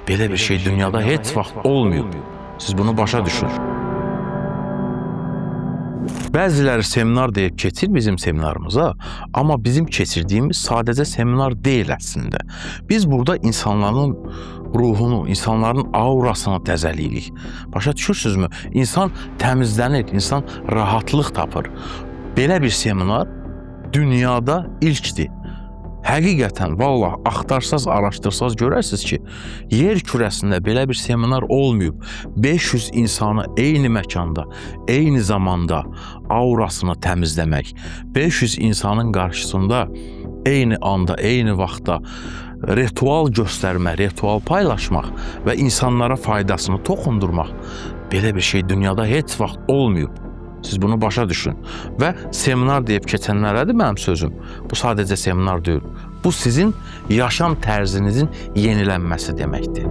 Belə bir şey dünyada heç vaxt olmayıb. Siz bunu başa düşün. Bəziləri seminar deyib keçir bizim seminarımıza, amma bizim keçirdiyimiz sadəcə seminar deyil əslində. Biz burada insanların ruhunu, insanların aurasını təzəliyirik. Başa düşürsünüzmü? İnsan təmizlənir, insan rahatlıq tapır. Belə bir seminar dünyada ilkdir. Həqiqətən, vallah, axtarsaz, araşdırsaz görərsiniz ki, yer kürəsində belə bir seminar olmayıb. 500 insanı eyni məkanda, eyni zamanda aurasını təmizləmək, 500 insanın qarşısında eyni anda, eyni vaxtda ritual göstərmə, ritual paylaşmaq və insanlara faydasını toxundurmaq, belə bir şey dünyada heç vaxt olmayıb. Siz bunu başa düşün. Və seminar deyib keçənlərədir mənim sözüm. Bu sadəcə seminar deyil. Bu sizin yaşam tərzinizin yenilənməsi deməkdir.